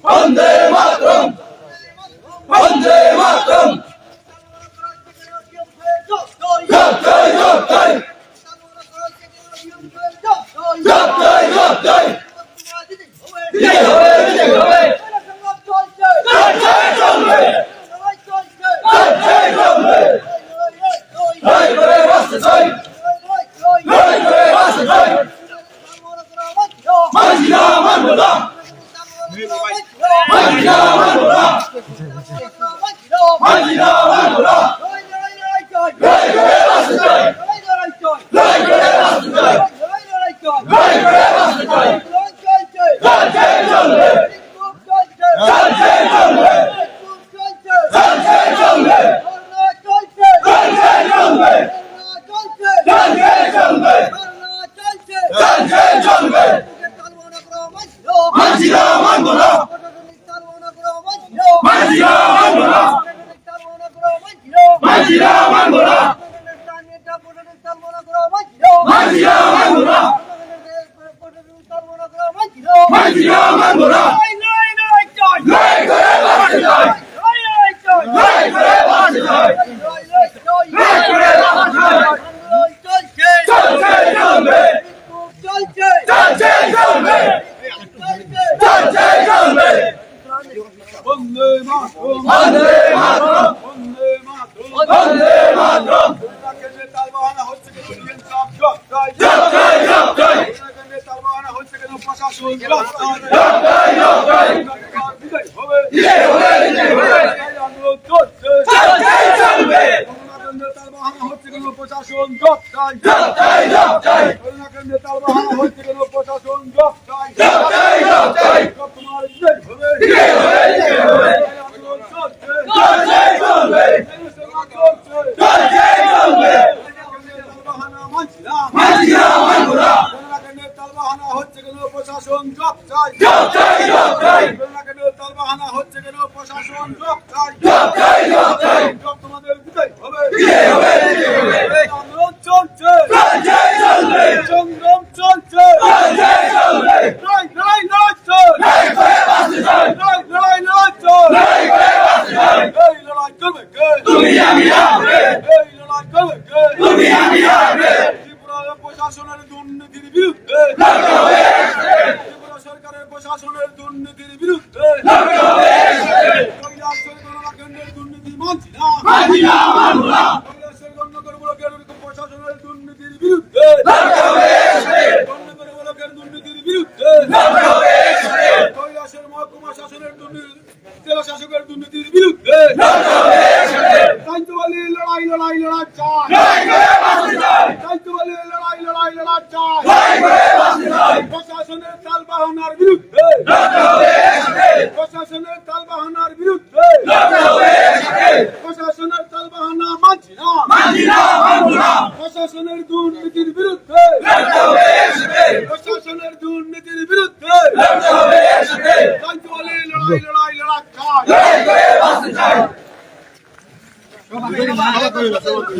বন্দে মাতরম, বন্দে মাতরম, জয় জয় জয় জয় জয় জয় জয় বিজয় হবে বিজয় হবে, জয় জয় চলবে, জয় জয় চলবে, জয় করে বাঁচতে চাই, জয় করে বাঁচতে চাই, মাঝি না মানব না, মাঝি না মানব না, মাঝি না মানব না, জয় করে বাঁচতে চাই, জয় করে বাঁচতে চাই, জয় করে বাঁচতে চাই, জয় জয় চলবে, জয় জয় চলবে, জয় জয় চলবে, জয় জয় চলবে, জয় জয় চলবে, জয় জয় চলবে, মাঝি না মানব না, মাঝি না মানব না, মাঝি না মানব না, মাঝি না মানব না, মাঝি না মানব না, লড়াই করে বাঁচতে চাই, লড়াই করে বাঁচতে চাই, লড়াই করে বাঁচতে চাই, চলছে চলবে, চলছে চলবে, চলছে চলবে, বন্দে মাতরম, বন্দে মাতরম, বন্দে মাতরম, বন্দে মাতরম, তাল বাহানা হচ্ছে কেন ডিএম সাহেব জয় জয় জয় জয় জয় জয়, তাল বাহানা হচ্ছে কেন প্রশাসন জয় জয় জয় জয়, বিজয় হবে বিজয় হবে বিজয় হবে, আন্দোলন চলছে চলছে চলবে, তাল বাহানা হচ্ছে কেন প্রশাসন জয় জয় জয় জয় জয়, তাল বাহানা হচ্ছে কেন প্রশাসন জয় জয় জয় জয় জয়, তোমার বিজয় হবে বিজয় হবে বিজয় হবে, আন্দোলন চলছে চলছে চলবে, চলছে চলবে, তালবাহানা মানছিলাম মাঝি না মানব না, তালবাহানা হচ্ছে কেন প্রশাসন জয় জয় জয় জয় জয় জয়, তালবাহানা হচ্ছে কেন প্রশাসন জয় জয় জয় জয় জয়, তোমাদের বিজয় হবে বিজয় হবে বিজয় হবে, আন্দোলন চলছে চলছে চলবে, সংগ্রাম চলছে চলছে চলবে, লড়াই চল লড়াই করে বাঁচতে চাই, লড়াই চল লড়াই করে বাঁচতে চাই, এই লড়াই করবে কে তুমি আমি হবে, এই লড়াই করবে কে তুমি আমি হবে, ত্রিপুরা প্রশাসনের দুর্নীতির বিরুদ্ধে লড়তে হবে একসাথে, ত্রিপুরা সরকারের প্রশাসনের দুর্নীতির বিরুদ্ধে লড়তে হবে একসাথে, কৈলাসের গণকেন্দ্রের দুর্নীতি মানছি না মাঝি না মানব না, কৈলাসের গণনগর ব্লকের প্রশাসনের দুর্নীতির বিরুদ্ধে লড়তে হবে একসাথে, গণনগর ব্লকের দুর্নীতির বিরুদ্ধে লড়তে হবে একসাথে, কৈলাসের মহকুমা শাসনের দুর্নীতি জেলা শাসকের দুর্নীতির বিরুদ্ধে লড়তে হবে একসাথে, দায়িত্ববালী লড়াই চাই লড়াই করে বাঁচতে চাই, দায়িত্ববালী লড়াই চাই লড়াই করে বাঁচতে চাই, প্রশাসনের তালবাহানার বিরুদ্ধে লড়তে হবে একসাথে, প্রশাসনের তালবাহানার বিরুদ্ধে লড়তে হবে একসাথে, প্রশাসনের তালবাহানা মানছি না মাঝি না মানব না, প্রশাসনের দুর্নীতির বিরুদ্ধে লড়তে হবে একসাথে, প্রশাসনের দুর্নীতির বিরুদ্ধে লড়তে হবে একসাথে, দায়িত্ববালী লড়াই চাই লড়াই করে বাঁচতে চাই,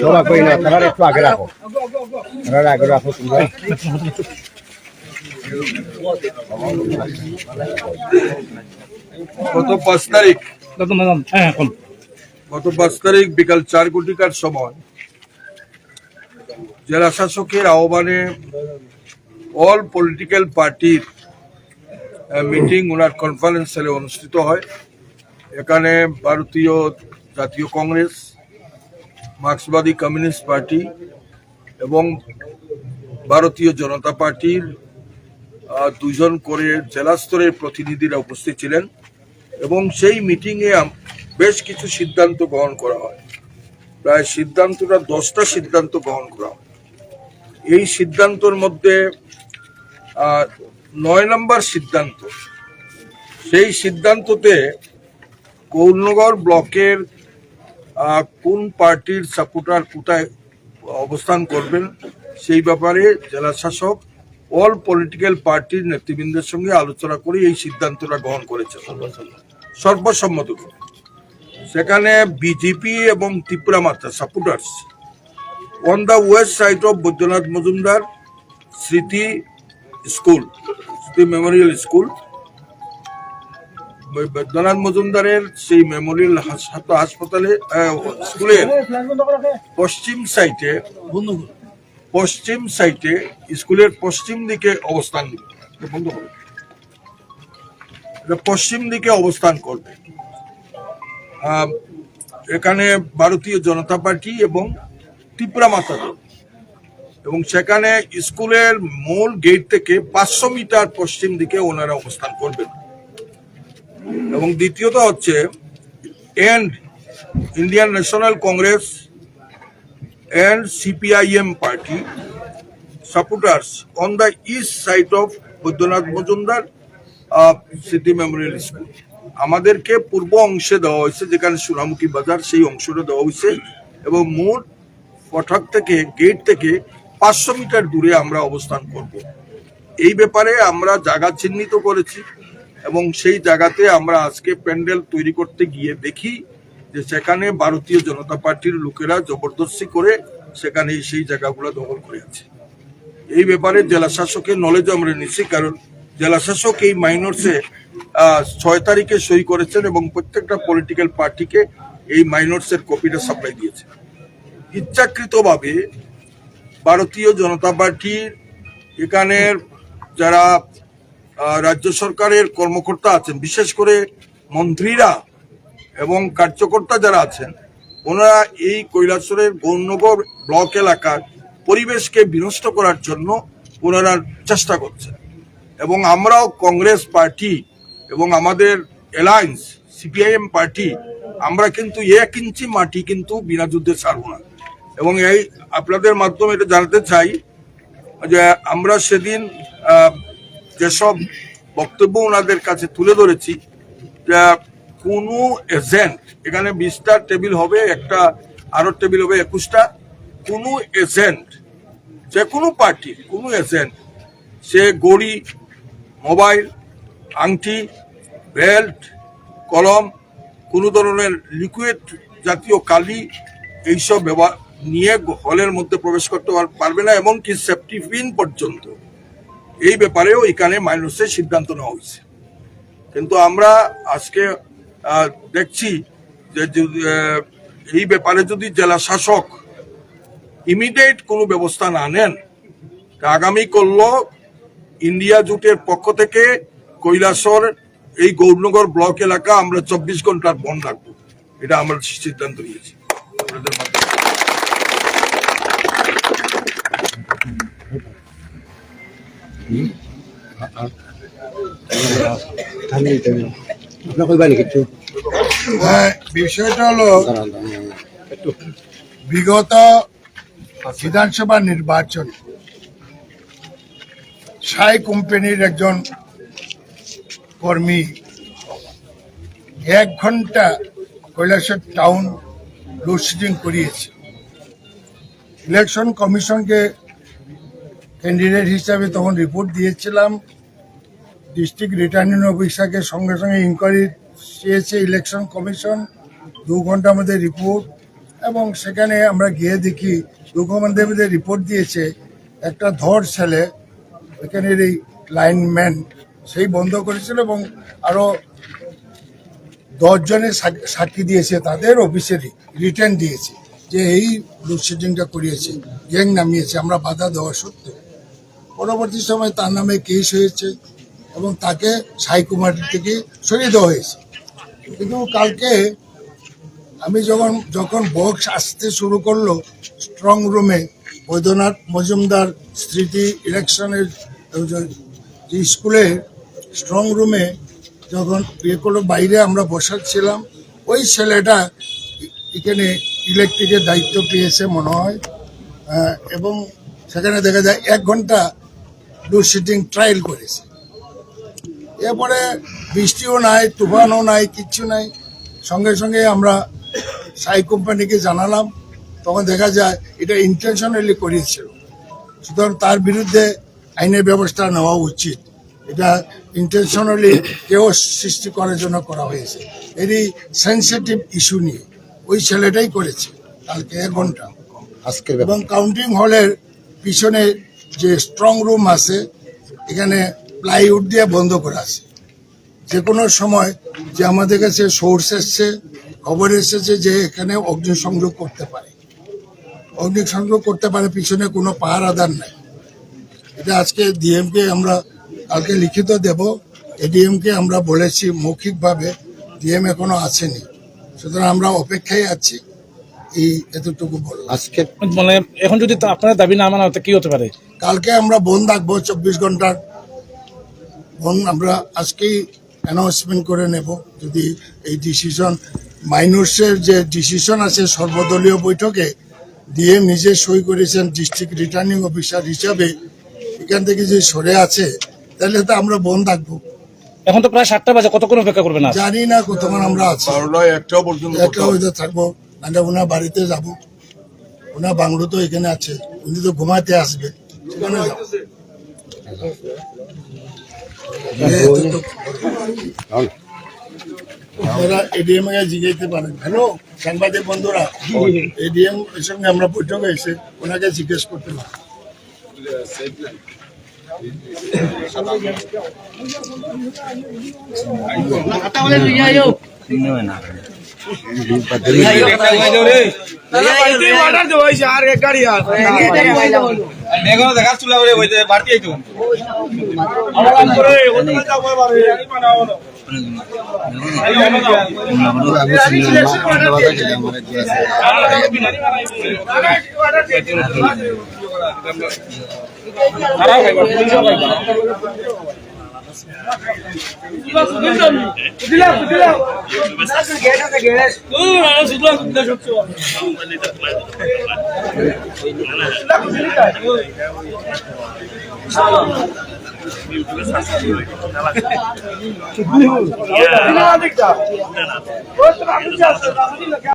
সভা করি না তারা একটু আগে রাখো তারা আগে রাখো তোমরা গত 5 তারিখ বিকাল 4 ঘটিকার সময় জেলা শাসকের আহ্বানে অল পলিটিক্যাল পার্টির মিটিং ওনার কনফারেন্স হলে অনুষ্ঠিত হয়। এখানে ভারতীয় জাতীয় কংগ্রেস, মার্ক্সবাদী কমিউনিস্ট পার্টি এবং ভারতীয় জনতা পার্টির 2 জন করে জেলা স্তরের প্রতিনিধিরা উপস্থিত ছিলেন এবং সেই মিটিংয়ে বেশ কিছু সিদ্ধান্ত গ্রহণ করা হয়। প্রায় সিদ্ধান্তটা 10টা সিদ্ধান্ত গ্রহণ করা হয়। এই সিদ্ধান্তর মধ্যে 9 নম্বর সিদ্ধান্ত, সেই সিদ্ধান্ততে কৌলনগর ব্লকের কোন পার্টির সাপোর্টার কোথায় অবস্থান করবেন সেই ব্যাপারে জেলা শাসক অল পলিটিক্যাল পার্টির নেতৃবৃন্দের সঙ্গে আলোচনা করে এই সিদ্ধান্তটা গ্রহণ করেছে সর্বসম্মত করে। সেখানে বিজেপি এবং ত্রিপুরা মাত্রা supporters on the West side of Baidyanath Majumdar স্মৃতি স্কুল, স্মৃতি মেমোরিয়াল স্কুল, বৈদ্যনাথ মজুমদারের সেই মেমোরিয়াল হাসপাতালে স্কুলের পশ্চিম সাইটে স্কুলের পশ্চিম দিকে অবস্থান করবে। এখানে ভারতীয় জনতা পার্টি এবং ত্রিপুরা মাতা দল, এবং সেখানে স্কুলের মূল গেট থেকে 500 মিটার পশ্চিম দিকে ওনারা অবস্থান করবেন। এবং দ্বিতীয়ত হচ্ছে and Indian National Congress and CPIM party supporters on the east side of Baidyanath Majumdar স্মৃতি মেমোরিয়াল স্কুল। আমাদেরকে পূর্ব অংশে দেওয়া হয়েছে, যেখানে সোনামুখী বাজার, সেই অংশটা দেওয়া হয়েছে, এবং মূল ফটক থেকে গেট থেকে 500 মিটার দূরে আমরা অবস্থান করব। এই ব্যাপারে আমরা জায়গা চিহ্নিত করেছি, এবং সেই জায়গাতে আমরা আজকে প্যান্ডেল তৈরি করতে গিয়ে দেখি যে সেখানে ভারতীয় জনতা পার্টির লোকেরা জবরদস্তি করে সেখানে সেই জায়গাগুলো দখল করে আছে। এই ব্যাপারে জেলা শাসকের নলেজ আমরা নিচ্ছি, কারণ জেলা শাসক এই মাইনরসে 6 তারিখে সই করেছেন এবং প্রত্যেকটা পলিটিক্যাল পার্টিকে এই মাইনরসের কপিটা সাপ্লাই দিয়েছে। ইচ্ছাকৃতভাবে ভারতীয় জনতা পার্টির এখানের যারা রাজ্য সরকারের কর্মকর্তা আছেন, বিশেষ করে মন্ত্রীরা এবং কার্যকর্তা যারা আছেন, ওনারা এই কৈলাসহরের গৌরনগর ব্লক এলাকার পরিবেশকে বিনষ্ট করার জন্য ওনারা চেষ্টা করছেন। এবং আমরাও কংগ্রেস পার্টি এবং আমাদের অ্যালায়েন্স CPIM পার্টি, আমরা কিন্তু 1 ইঞ্চি মাটি কিন্তু বিনা যুদ্ধে ছাড়ব না। এবং এই আপনাদের মাধ্যমে এটা জানাতে চাই যে আমরা সেদিন যেসব বক্তব্য ওনাদের কাছে তুলে ধরেছি, কোনো এজেন্ট, এখানে 20টা টেবিল হবে, একটা আরো টেবিল হবে 21টা, কোনো এজেন্ট, যে কোনো পার্টির কোনো এজেন্ট, সে গড়ি, মোবাইল, আংটি, বেল্ট, কলম, কোনো ধরনের লিকুইড জাতীয় কালি এইসব ব্যবহার নিয়ে হলের মধ্যে প্রবেশ করতে পারবে না, এমনকি সেফটি পিন পর্যন্ত। এই ব্যাপারেও এখানে মাইনসের সিদ্ধান্ত নেওয়া হয়েছে। কিন্তু আমরা আজকে দেখছি যে এই ব্যাপারে যদি জেলা শাসক ইমিডিয়েট কোনো ব্যবস্থা না নেন, আগামী করল ইন্ডিয়া জোটের পক্ষ থেকে কৈলাসহর এই গৌরনগর ব্লক এলাকা আমরা 24 ঘন্টার বন্ধ রাখবো। এটা আমরা সিদ্ধান্ত নিয়েছি। বিষয়টা হলো বিগত বিধানসভা নির্বাচন সাই কোম্পানির একজন কর্মী 1 ঘন্টা কৈলাসহর টাউন লোডশেডিং করিয়েছে। ইলেকশন কমিশনকে ক্যান্ডিডেট হিসাবে তখন রিপোর্ট দিয়েছিলাম। ডিস্ট্রিক্ট রিটার্নিং অফিসারকে সঙ্গে সঙ্গে ইনকোয়ারি চেয়েছে ইলেকশন কমিশন, 2 ঘন্টার মধ্যে রিপোর্ট। এবং সেখানে আমরা গিয়ে দেখি 2 ঘন্টার মধ্যে রিপোর্ট দিয়েছে। একটা ধর ছেলে এখানের এই লাইনম্যান সেই বন্ধ করেছিল, এবং আরো 10 জনের সাক্ষী দিয়েছে, তাদের অফিসেরই রিটার্ন দিয়েছে যে এই লোডশেডিংটা করিয়েছে, গ্যাং নামিয়েছে, আমরা বাধা দেওয়া সত্ত্বেও। পরবর্তী সময় তার নামে কেস হয়েছে এবং তাকে সাই কুমার থেকে সরিয়ে দেওয়া হয়েছে। কিন্তু কালকে আমি যখন বক্স আসতে শুরু করলো স্ট্রং রুমে, বৈদ্যনাথ মজুমদার স্মৃতি ইলেকশনের যে স্কুলের স্ট্রং রুমে যখন করলো, বাইরে আমরা বসাচ্ছিলাম, ওই ছেলেটা এখানে ইলেকট্রিকের দায়িত্ব পেয়েছে মনে হয়, এবং সেখানে দেখা যায় 1 ঘন্টা লোডশেডিং ট্রায়াল করেছে। এরপরে বৃষ্টিও নাই, তুফানও নাই, কিচ্ছু নাই, সঙ্গে সঙ্গে আমরা সাই কোম্পানিকে জানালাম। তখন দেখা যায় এটা ইন্টেনশনালি করিয়েছিল, সুতরাং তার বিরুদ্ধে আইনের ব্যবস্থা নেওয়া উচিত। এটা ইন্টেনশনালি কেউ সৃষ্টি করার জন্য করা হয়েছে। এরই সেন্সিটিভ ইস্যু নিয়ে ওই ছেলেটাই করেছে কালকে 1 ঘন্টা। এবং কাউন্টিং হলের পিছনে যে স্ট্রং রুম আছে, এখানে প্লাইউড দিয়ে বন্ধ করা আছে। যে কোনো সময় যে আমাদের কাছে সোর্স এসছে, খবর এসেছে যে এখানে অগ্নিসংযোগ করতে পারে, অগ্নিসংযোগ করতে পারে, পিছনে কোনো পাহারাদার নাই। এটা আজকে ডিএমকে আমরা কালকে লিখিত দেব। এডিএমকে আমরা বলেছি মৌখিকভাবে, ডিএম এখনো আসেনি, সুতরাং আমরা অপেক্ষায় আছি। এই এতটুকু বললাম। আজকে মানে এখন যদি আপনার দাবি না মানা হতে কি হতে পারে? কালকে আমরা বন্ধ রাখবো, 24 ঘন্টার বন্ধ আমরা আজকেই অ্যানাউন্সমেন্ট করে নেব। যদি এই ডিসিশন মাইনর্সের যে ডিসিশন আছে সর্বদলীয় বৈঠকে ডিএম নিজে সই করেছেন ডিস্ট্রিক্ট রিটার্নিং অফিসার হিসাবে, এখান থেকে যে সরে আছে তাহলে তো আমরা বন্ধ রাখবো। এখন তো প্রায় 7টা বাজে, কতক্ষণ অপেক্ষা করবেন? জানি না কতক্ষণ আমরা আছি, 12টায় 1টা পর্যন্ত একটা হয়তো থাকবো, নাহলে ওনার বাড়িতে যাব। ওনার বাংলো তো এখানে আছে, উনি তো ঘুমাতে আসবে, সেখানে যাবো। আপনারা এডিএম এ জিজ্ঞাসা পারেন। হ্যালো সাংবাদিক বন্ধুরা, এডিএম এর সঙ্গে আমরা বৈঠকে এসে ওনাকে জিজ্ঞেস করতে পারি।